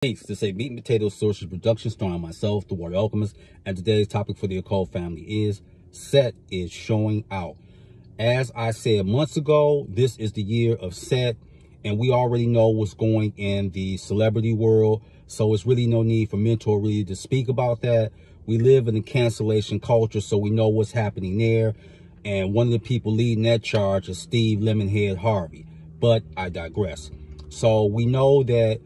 Thanks. This is a Meat and Potatoes Social production starring myself, the Warrior Alchemist, and today's topic for the occult family is Set is showing out. As I said months ago, this is the year of Set, and we already know what's going in the celebrity world, so it's really no need for Mentor really to speak about that. We live in a cancellation culture, so we know what's happening there, and one of the people leading that charge is Steve Lemonhead Harvey, but I digress. So we know that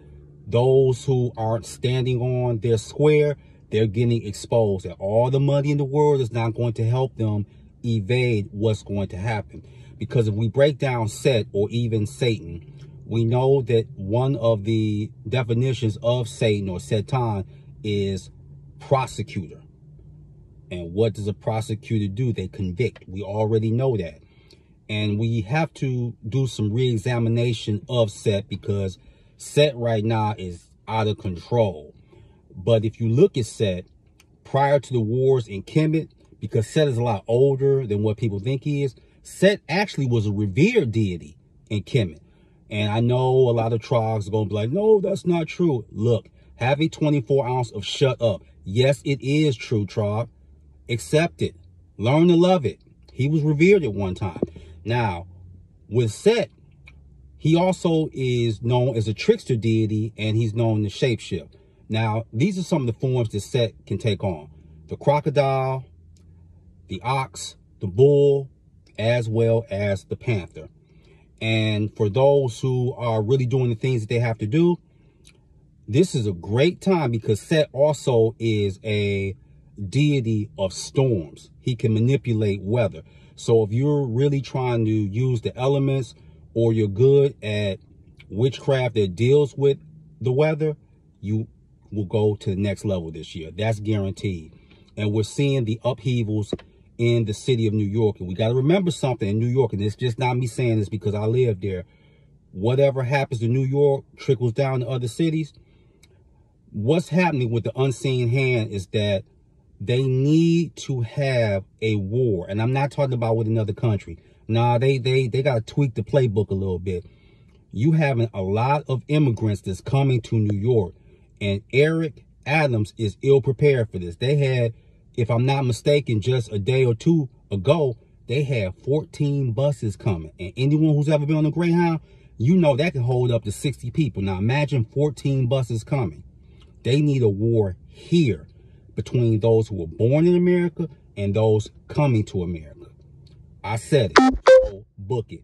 those who aren't standing on their square, they're getting exposed. And all the money in the world is not going to help them evade what's going to happen. Because if we break down Set or even Satan, we know that one of the definitions of Satan or Satan is prosecutor. And what does a prosecutor do? They convict. We already know that. And we have to do some re-examination of Set because Set right now is out of control. But if you look at Set prior to the wars in Kemet, because Set is a lot older than what people think he is, Set actually was a revered deity in Kemet. And I know a lot of tribes are going to be like, no, that's not true. Look, have a 24 ounce of shut up. Yes, it is true, tribe. Accept it. Learn to love it. He was revered at one time. Now, with Set, he also is known as a trickster deity, and he's known to shapeshift. Now, these are some of the forms that Set can take on. The crocodile, the ox, the bull, as well as the panther. And for those who are really doing the things that they have to do, this is a great time because Set also is a deity of storms. He can manipulate weather. So if you're really trying to use the elements, or you're good at witchcraft that deals with the weather, you will go to the next level this year. That's guaranteed. And we're seeing the upheavals in the city of New York. And we got to remember something in New York, and it's just not me saying this because I live there. Whatever happens to New York trickles down to other cities. What's happening with the unseen hand is that they need to have a war. And I'm not talking about with another country. Nah, they got to tweak the playbook a little bit. You having a lot of immigrants that's coming to New York, and Eric Adams is ill prepared for this. They had, if I'm not mistaken, just a day or two ago, they had 14 buses coming. And anyone who's ever been on a Greyhound, you know that can hold up to 60 people. Now imagine 14 buses coming. They need a war here between those who were born in America and those coming to America. I said it. So book it.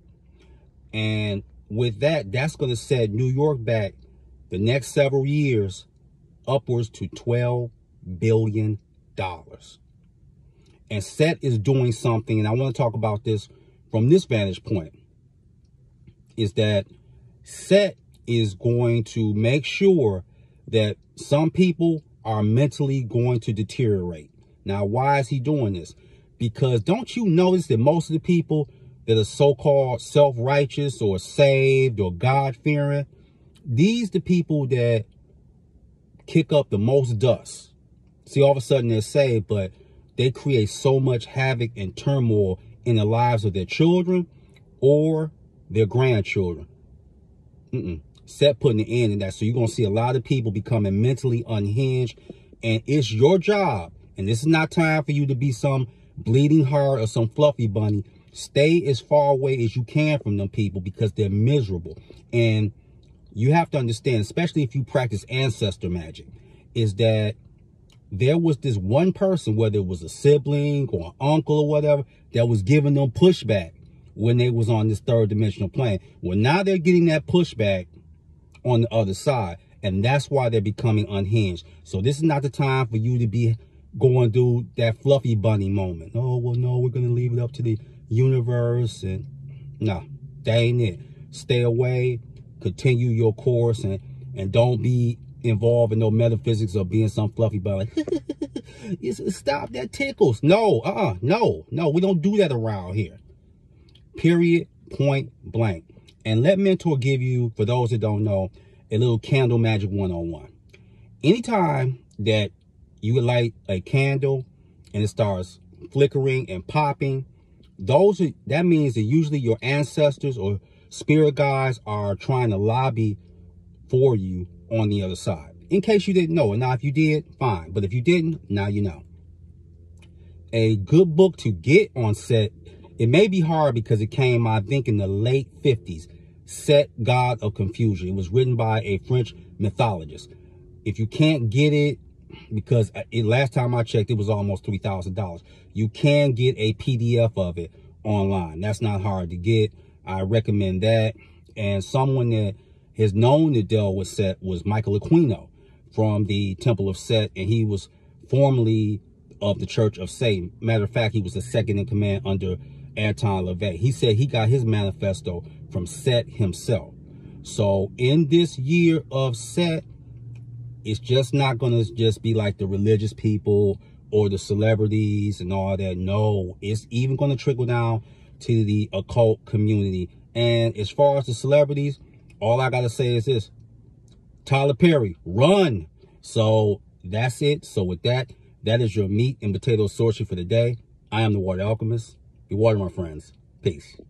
And with that, that's going to set New York back the next several years upwards to $12 billion. And Set is doing something, and I want to talk about this from this vantage point, is that Set is going to make sure that some people are mentally going to deteriorate. Now, why is he doing this? Because don't you notice that most of the people that are so-called self-righteous or saved or God-fearing, these the people that kick up the most dust. See, all of a sudden they're saved, but they create so much havoc and turmoil in the lives of their children or their grandchildren. Set putting an end in that. So you're going to see a lot of people becoming mentally unhinged, and it's your job. And this is not time for you to be some bleeding heart or some fluffy bunny. Stay as far away as you can from them people because they're miserable. And you have to understand, especially if you practice ancestor magic, is that there was this one person, whether it was a sibling or an uncle or whatever, that was giving them pushback when they was on this third dimensional plane. Well, now they're getting that pushback on the other side, and that's why they're becoming unhinged. So this is not the time for you to be going through that fluffy bunny moment. Oh, well, no, we're going to leave it up to the universe. And no, that ain't it. Stay away, continue your course, and don't be involved in no metaphysics or being some fluffy bunny. Stop, that tickles. No, no, we don't do that around here. Period, point blank. And let Mentor give you, for those that don't know, a little candle magic 101. Anytime that you light a candle and it starts flickering and popping, that means that usually your ancestors or spirit guides are trying to lobby for you on the other side. in case you didn't know. And now if you did, fine. But if you didn't, now you know. A good book to get on Set. It may be hard because it came, I think, in the late 50s. Set, God of Confusion. It was written by a French mythologist. If you can't get it, because last time I checked, it was almost $3,000. You can get a PDF of it online. That's not hard to get. I recommend that. And someone that is known to deal with Set was Michael Aquino from the Temple of Set, and he was formerly of the Church of Satan. Matter of fact, he was the second in command under Anton LaVey. He said he got his manifesto from Set himself. So in this year of Set, it's just not going to just be like the religious people or the celebrities and all that. No, it's even going to trickle down to the occult community. And as far as the celebrities, all I got to say is this: Tyler Perry, run. So that's it. So with that, that is your meat and potato sorcery for the day. I am the Water Alchemist. Be water, my friends. Peace.